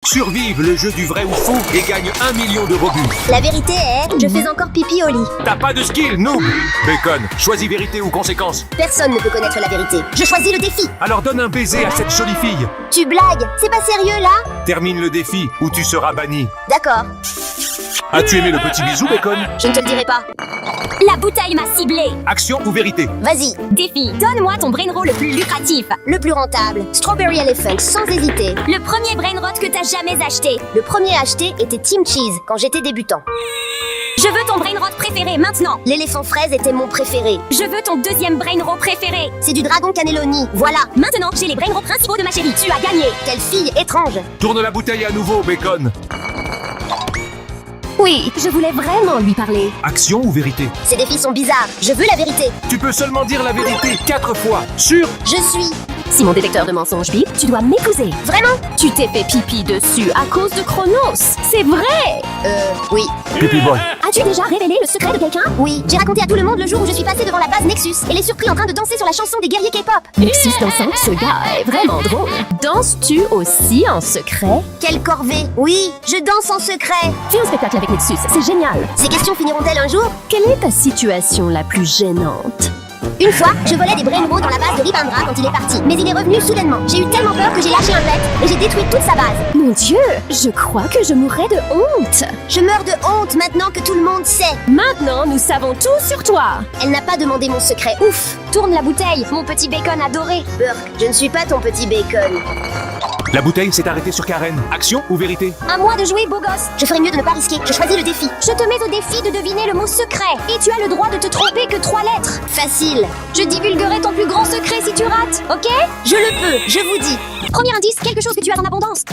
survive le jeu du vrai ou faux et gagne 1 million de rebus. La vérité est, je fais encore pipi au lit. T'as pas de skill, noob. Bacon, choisis vérité ou conséquence. Personne ne peut connaître la vérité. Je choisis le défi. Alors donne un baiser à cette jolie fille. Tu blagues? C'est pas sérieux là? Termine le défi ou tu seras banni. D'accord. As-tu aimé le petit bisou, Bacon? Je ne te le dirai pas. La bouteille m'a ciblé. Action ou vérité? Vas-y. Défi, donne-moi ton brainroll le plus lucratif. Le plus rentable. Strawberry Elephant, sans hésiter. Le premier brainrot que t'as jamais acheté. Le premier acheté était Team Cheese, quand j'étais débutant. Je veux ton brainrot préféré maintenant. L'éléphant fraise était mon préféré. Je veux ton deuxième brainrot préféré. C'est du dragon cannelloni, voilà. Maintenant, j'ai les brainrots principaux de ma chérie. Tu as gagné. Quelle fille étrange. Tourne la bouteille à nouveau, Bacon. Oui, je voulais vraiment lui parler. Action ou vérité? Ces défis sont bizarres. Je veux la vérité. Tu peux seulement dire la vérité 4 fois. Sûr? Je suis... Si mon détecteur de mensonges bip, tu dois m'épouser. Vraiment? Tu t'es fait pipi dessus à cause de Chronos. C'est vrai. Oui. Pipi boy. As-tu déjà révélé le secret de quelqu'un? Oui, j'ai raconté à tout le monde le jour où je suis passée devant la base Nexus et les surpris en train de danser sur la chanson des guerriers K-pop. Nexus dansant, ce gars est vraiment drôle. Danses-tu aussi en secret? Quelle corvée. Oui, je danse en secret. Fais un spectacle avec Nexus, c'est génial. Ces questions finiront-elles un jour? Quelle est ta situation la plus gênante? Une fois, je volais des brainrots dans la base de Rip Indra quand il est parti. Mais il est revenu soudainement. J'ai eu tellement peur que j'ai lâché un pet et j'ai détruit toute sa base. Mon Dieu, je crois que je mourrais de honte. Je meurs de honte maintenant que tout le monde sait. Maintenant, nous savons tout sur toi. Elle n'a pas demandé mon secret. Ouf. Tourne la bouteille, mon petit bacon adoré. Burk, je ne suis pas ton petit bacon. La bouteille s'est arrêtée sur Karen. Action ou vérité? À moi de jouer, beau gosse. Je ferais mieux de ne pas risquer. Je choisis le défi. Je te mets au défi de deviner le mot secret. Et tu as le droit de te tromper que 3 lettres. Facile. Je divulguerai ton plus grand secret si tu rates, ok? Je le peux, je vous dis. Premier indice, quelque chose que tu as en abondance.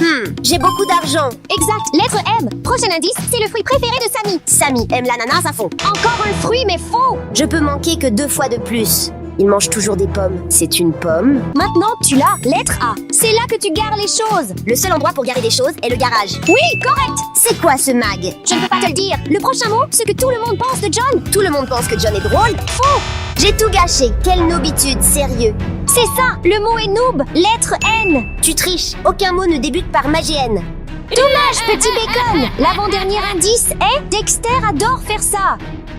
J'ai beaucoup d'argent. Exact, lettre M. Prochain indice, c'est le fruit préféré de Samy. Samy aime l'ananas à fond. Encore un fruit, mais faux. Je peux manquer que 2 fois de plus. Il mange toujours des pommes. C'est une pomme. Maintenant, tu l'as. Lettre A. C'est là que tu gares les choses. Le seul endroit pour garer des choses est le garage. Oui, correct. C'est quoi ce mag? Je ne peux pas te le dire. Le prochain mot, ce que tout le monde pense de John. Tout le monde pense que John est drôle. Faux. J'ai tout gâché. Quelle nobitude, sérieux. C'est ça, le mot est noob. Lettre N. Tu triches. Aucun mot ne débute par magie N. Dommage, petit bacon. L'avant-dernier indice est Dexter adore faire ça.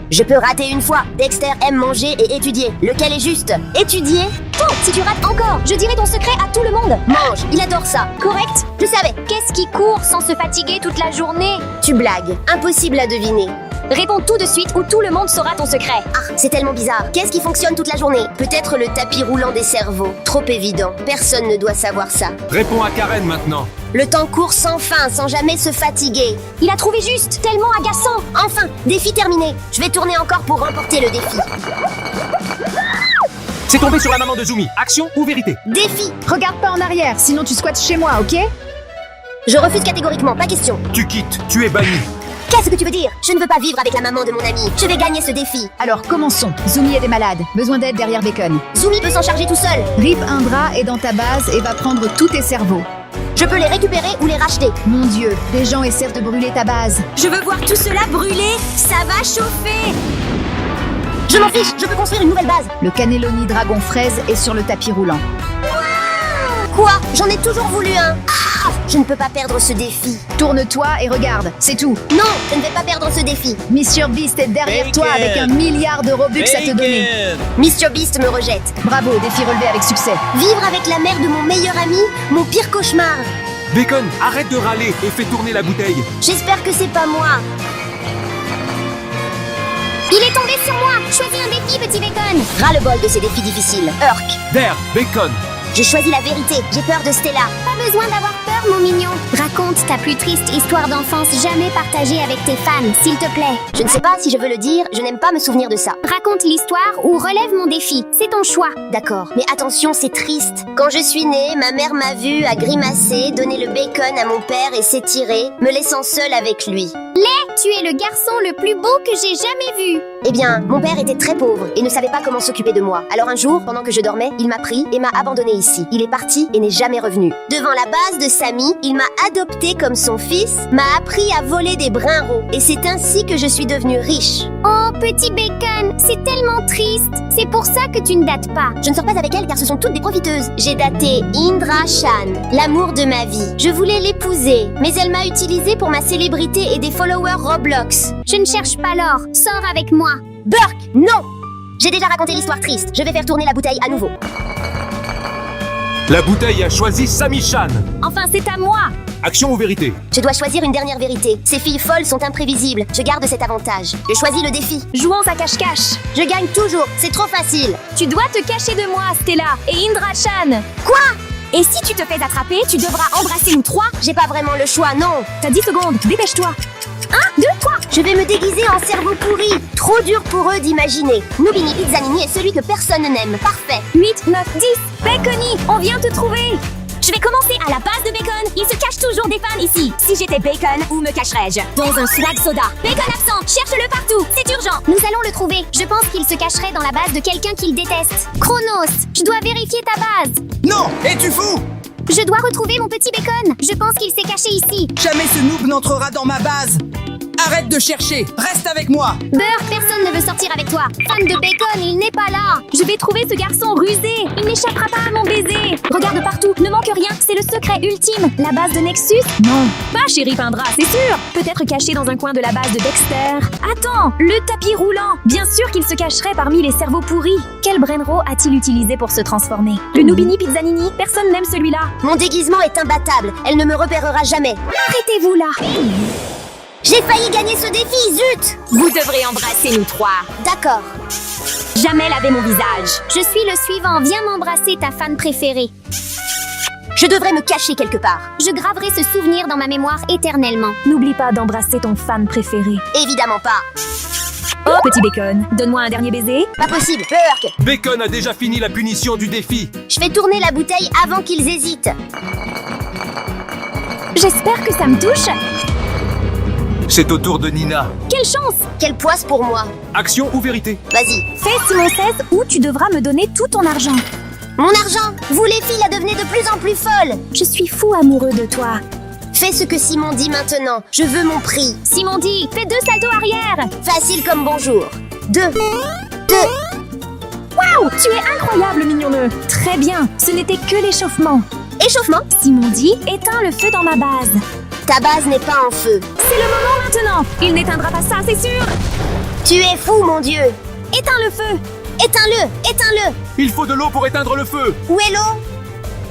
Je peux rater une fois. Dexter aime manger et étudier. Lequel est juste? Étudier? Faux. Si tu rates encore, je dirai ton secret à tout le monde. Mange, il adore ça. Correct. Je savais. Qu'est-ce qui court sans se fatiguer toute la journée? Tu blagues. Impossible à deviner. Réponds tout de suite ou tout le monde saura ton secret. Ah, c'est tellement bizarre. Qu'est-ce qui fonctionne toute la journée? Peut-être le tapis roulant des cerveaux. Trop évident. Personne ne doit savoir ça. Réponds à Karen maintenant. Le temps court sans fin, sans jamais se fatiguer. Il a trouvé juste, tellement agaçant. Enfin, défi terminé. Je vais tourner encore pour remporter le défi. C'est tombé sur la maman de Zumi. Action ou vérité? Défi. Regarde pas en arrière, sinon tu squattes chez moi, ok? Je refuse catégoriquement, pas question. Tu quittes, tu es banni. Qu'est-ce que tu veux dire? Je ne veux pas vivre avec la maman de mon ami. Je vais gagner ce défi. Alors commençons. Zumi est des malades. Besoin d'aide derrière Bacon. Zumi peut s'en charger tout seul. Rip Indra est dans ta base et va prendre tous tes cerveaux. Je peux les récupérer ou les racheter. Mon Dieu, des gens essaient de brûler ta base. Je veux voir tout cela brûler. Ça va chauffer. Je m'en fiche, je peux construire une nouvelle base. Le cannelloni dragon fraise est sur le tapis roulant. Quoi? J'en ai toujours voulu un. Ah, je ne peux pas perdre ce défi. Tourne-toi et regarde, c'est tout. Non, je ne vais pas perdre ce défi. Mr Beast est derrière Bacon. toi avec 1 milliard de Robux à te donner. Mr Beast me rejette. Bravo, défi relevé avec succès. Vivre avec la mère de mon meilleur ami, mon pire cauchemar. Bacon, arrête de râler et fais tourner la bouteille. J'espère que c'est pas moi. Il est tombé sur moi. Choisis un défi, petit bacon. Ras-le-bol de ces défis difficiles. Urk. Der, Bacon. Je choisis la vérité. J'ai peur de Stella. Pas besoin d'avoir peur, mon mignon. Raconte ta plus triste histoire d'enfance jamais partagée avec tes fans, s'il te plaît. Je ne sais pas si je veux le dire, je n'aime pas me souvenir de ça. Raconte l'histoire ou relève mon défi. C'est ton choix. D'accord, mais attention, c'est triste. Quand je suis née, ma mère m'a vue à grimacer, donner le bacon à mon père et s'étirer, me laissant seule avec lui. Tu es le garçon le plus beau que j'ai jamais vu. Eh bien, mon père était très pauvre et ne savait pas comment s'occuper de moi. Alors un jour, pendant que je dormais, il m'a pris et m'a abandonné ici. Il est parti et n'est jamais revenu. Devant la base de Samy, il m'a adopté comme son fils, m'a appris à voler des brinrots. Et c'est ainsi que je suis devenue riche. Oh, petit bacon, c'est tellement triste. C'est pour ça que tu ne dates pas. Je ne sors pas avec elle car ce sont toutes des profiteuses. J'ai daté Indra Shan, l'amour de ma vie. Je voulais l'épouser, mais elle m'a utilisée pour ma célébrité et des followers Roblox. Je ne cherche pas l'or. Sors avec moi. Burk, non! J'ai déjà raconté l'histoire triste. Je vais faire tourner la bouteille à nouveau. La bouteille a choisi Samy Chan. Enfin, c'est à moi. Action ou vérité? Je dois choisir une dernière vérité. Ces filles folles sont imprévisibles. Je garde cet avantage. Je choisis le défi. Jouons à cache-cache. Je gagne toujours. C'est trop facile. Tu dois te cacher de moi, Stella et Indra Shan. Quoi? Et si tu te fais attraper, tu devras embrasser nous trois. J'ai pas vraiment le choix, non. T'as 10 secondes, dépêche-toi. 1, 2, 3. Je vais me déguiser en cerveau pourri. Trop dur pour eux d'imaginer. Nubini Pizzanini est celui que personne n'aime. Parfait. 8, 9, 10. Bacony, on vient te trouver. Je vais commencer à la base de Bacon. Il se cache toujours des fans ici. Si j'étais Bacon, où me cacherais-je? Dans un swag soda. Bacon absent, cherche-le partout. C'est urgent. Nous allons le trouver. Je pense qu'il se cacherait dans la base de quelqu'un qu'il déteste. Chronos, je dois vérifier ta base. Non! Es-tu fou? Je dois retrouver mon petit Bacon. Je pense qu'il s'est caché ici. Jamais ce noob n'entrera dans ma base! Arrête de chercher! Reste avec moi! Beurre, personne ne veut sortir avec toi. Fan de Bacon, il n'est pas là. Je vais trouver ce garçon rusé. Il n'échappera pas à mon baiser. Regarde partout, ne manque rien. C'est le secret ultime. La base de Nexus? Non. Pas chérie Pindra, c'est sûr. Peut-être caché dans un coin de la base de Dexter. Attends, le tapis roulant. Bien sûr qu'il se cacherait parmi les cerveaux pourris. Quel brainrow a-t-il utilisé pour se transformer? Le Nubini Pizzanini? Personne n'aime celui-là. Mon déguisement est imbattable. Elle ne me repérera jamais. Arrêtez-vous là. J'ai failli gagner ce défi, zut! Vous devrez embrasser nous trois. D'accord. Jamais laver mon visage. Je suis le suivant. Viens m'embrasser ta fan préférée. Je devrais me cacher quelque part. Je graverai ce souvenir dans ma mémoire éternellement. N'oublie pas d'embrasser ton fan préféré. Évidemment pas. Oh, petit Bacon, donne-moi un dernier baiser. Pas possible, Burk. Bacon a déjà fini la punition du défi. Je fais tourner la bouteille avant qu'ils hésitent. J'espère que ça me touche. C'est au tour de Nina. Quelle chance! Quelle poisse pour moi. Action ou vérité? Vas-y. Fais Simon 16 ou tu devras me donner tout ton argent. Mon argent! Vous les filles la devenez de plus en plus folle. Je suis fou amoureux de toi. Fais ce que Simon dit maintenant. Je veux mon prix. Simon dit, fais 2 saltos arrière. Facile comme bonjour. 2. Waouh! Tu es incroyable, mignonneux. Très bien, ce n'était que l'échauffement. Échauffement. Simon dit, éteins le feu dans ma base. Ta base n'est pas en feu. C'est le moment maintenant. Il n'éteindra pas ça, c'est sûr. Tu es fou, mon Dieu. Éteins le feu. Éteins-le. Éteins-le. Il faut de l'eau pour éteindre le feu. Où est l'eau?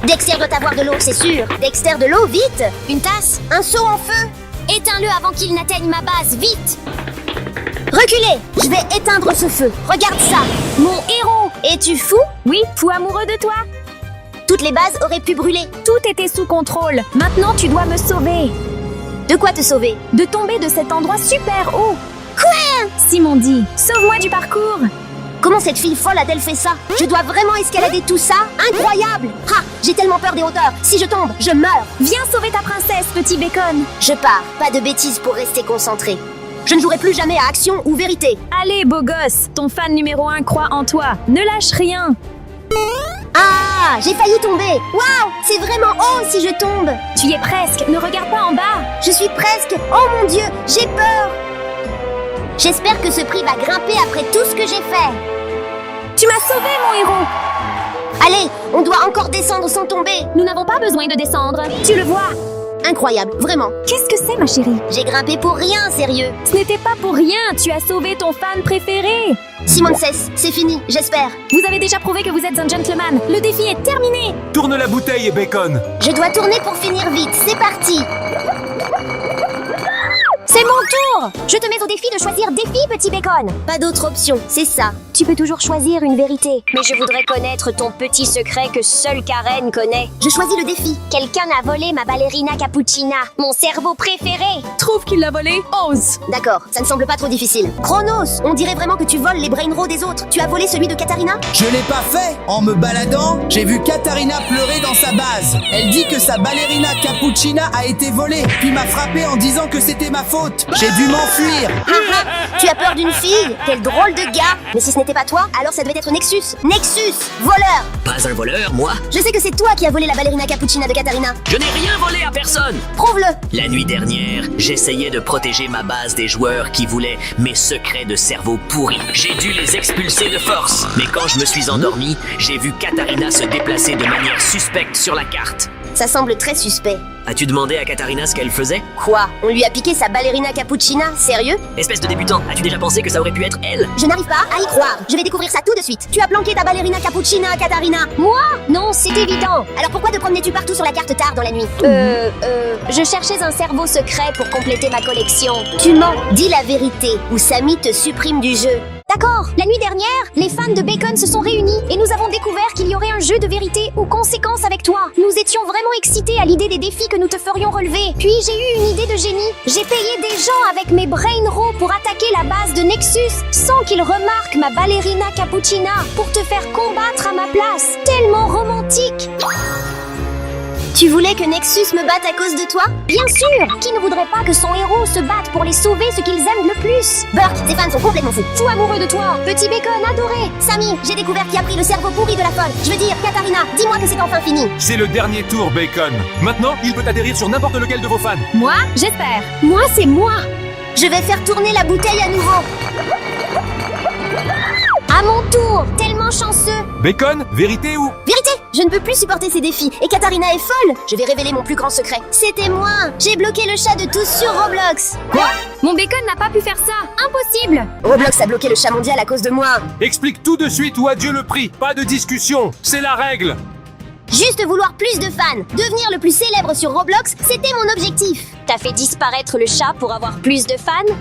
Dexter doit avoir de l'eau, c'est sûr. Dexter, de l'eau, vite. Une tasse. Un seau en feu. Éteins-le avant qu'il n'atteigne ma base, vite. Reculez. Je vais éteindre ce feu. Regarde ça. Mon héros. Es-tu fou? Oui, fou amoureux de toi. Toutes les bases auraient pu brûler. Tout était sous contrôle. Maintenant, tu dois me sauver. De quoi te sauver? De tomber de cet endroit super haut. Quoi? Simon dit, sauve-moi du parcours. Comment cette fille folle a-t-elle fait ça? Je dois vraiment escalader tout ça? Incroyable! Ah, j'ai tellement peur des hauteurs. Si je tombe, je meurs. Viens sauver ta princesse, petit Bacon. Je pars. Pas de bêtises pour rester concentré. Je ne jouerai plus jamais à action ou vérité. Allez, beau gosse, ton fan numéro 1 croit en toi. Ne lâche rien. Ah, j'ai failli tomber. Waouh, c'est vraiment haut si je tombe. Tu y es presque, ne regarde pas en bas. Je suis presque. Oh mon Dieu, j'ai peur. J'espère que ce prix va grimper après tout ce que j'ai fait. Tu m'as sauvé, mon héros. Allez, on doit encore descendre sans tomber. Nous n'avons pas besoin de descendre. Tu le vois. Incroyable, vraiment. Qu'est-ce que c'est, ma chérie? J'ai grimpé pour rien, sérieux. Ce n'était pas pour rien, tu as sauvé ton fan préféré. Simon cesse, c'est fini, j'espère. Vous avez déjà prouvé que vous êtes un gentleman. Le défi est terminé. Tourne la bouteille, Bacon. Je dois tourner pour finir vite, c'est parti. C'est mon tour. Je te mets au défi de choisir défi, petit Bacon. Pas d'autre option, c'est ça. Tu peux toujours choisir une vérité. Mais je voudrais connaître ton petit secret que seule Karen connaît. Je choisis le défi. Quelqu'un a volé ma ballerina Cappuccina, mon cerveau préféré. Trouve qu'il l'a volé, ose. D'accord, ça ne semble pas trop difficile. Chronos, on dirait vraiment que tu voles les brainrows des autres. Tu as volé celui de Katarina? Je l'ai pas fait. En me baladant, j'ai vu Katarina pleurer dans sa base. Elle dit que sa ballerina Cappuccina a été volée, puis m'a frappé en disant que c'était ma faute. faute. J'ai dû m'enfuir. Tu as peur d'une fille? Quel drôle de gars! Mais si ce n'était pas toi, alors ça devait être Nexus. Nexus! Voleur! Pas un voleur, moi. Je sais que c'est toi qui as volé la ballerina cappuccina de Katarina. Je n'ai rien volé à personne. Prouve-le! La nuit dernière, j'essayais de protéger ma base des joueurs qui voulaient mes secrets de cerveau pourris. J'ai dû les expulser de force. Mais quand je me suis endormi, j'ai vu Katarina se déplacer de manière suspecte sur la carte. Ça semble très suspect. As-tu demandé à Katarina ce qu'elle faisait? Quoi? On lui a piqué sa ballerina cappuccina? Sérieux? Espèce de débutant, as-tu déjà pensé que ça aurait pu être elle? Je n'arrive pas à y croire. Je vais découvrir ça tout de suite. Tu as planqué ta ballerina cappuccina, Katarina. Moi? Non, c'est évident. Alors pourquoi te promenais-tu partout sur la carte tard dans la nuit? Je cherchais un cerveau secret pour compléter ma collection. Tu mens. Dis la vérité ou Samy te supprime du jeu. D'accord, la nuit dernière, les fans de Bacon se sont réunis et nous avons découvert qu'il y aurait un jeu de vérité ou conséquence avec toi. Nous étions vraiment excités à l'idée des défis que nous te ferions relever. Puis j'ai eu une idée de génie. J'ai payé des gens avec mes brain rows pour attaquer la base de Nexus sans qu'ils remarquent ma ballerina cappuccina pour te faire combattre à ma place. Tellement romantique. Tu voulais que Nexus me batte à cause de toi? Bien sûr, qui ne voudrait pas que son héros se batte pour les sauver ce qu'ils aiment le plus? Burke, tes fans sont complètement fous. Fou amoureux de toi, petit Bacon adoré. Samy, j'ai découvert qui a pris le cerveau pourri de la folle. Je veux dire, Katarina, dis-moi que c'est enfin fini. C'est le dernier tour, Bacon. Maintenant, il peut atterrir sur n'importe lequel de vos fans. Moi, j'espère. Moi, c'est moi. Je vais faire tourner la bouteille à nouveau. À mon tour, tellement chanceux. Bacon, vérité ou... Vérité, je ne peux plus supporter ces défis. Et Katarina est folle. Je vais révéler mon plus grand secret. C'était moi. J'ai bloqué le chat de tous sur Roblox. Quoi? Mon Bacon n'a pas pu faire ça. Impossible. Roblox a bloqué le chat mondial à cause de moi. Explique tout de suite ou adieu le prix. Pas de discussion. C'est la règle. Juste vouloir plus de fans. Devenir le plus célèbre sur Roblox, c'était mon objectif. T'as fait disparaître le chat pour avoir plus de fans?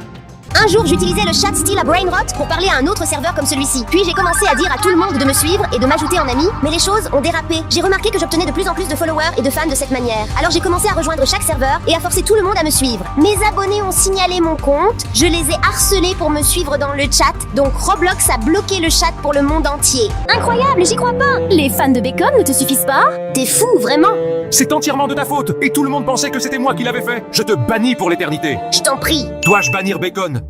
Un jour, j'utilisais le chat style à Brainrot pour parler à un autre serveur comme celui-ci. Puis j'ai commencé à dire à tout le monde de me suivre et de m'ajouter en ami, mais les choses ont dérapé. J'ai remarqué que j'obtenais de plus en plus de followers et de fans de cette manière. Alors j'ai commencé à rejoindre chaque serveur et à forcer tout le monde à me suivre. Mes abonnés ont signalé mon compte, je les ai harcelés pour me suivre dans le chat, donc Roblox a bloqué le chat pour le monde entier. Incroyable, j'y crois pas. Les fans de Bacon ne te suffisent pas? T'es fou, vraiment? C'est entièrement de ta faute. Et tout le monde pensait que c'était moi qui l'avais fait. Je te bannis pour l'éternité. Je t'en prie. Dois-je bannir Bacon?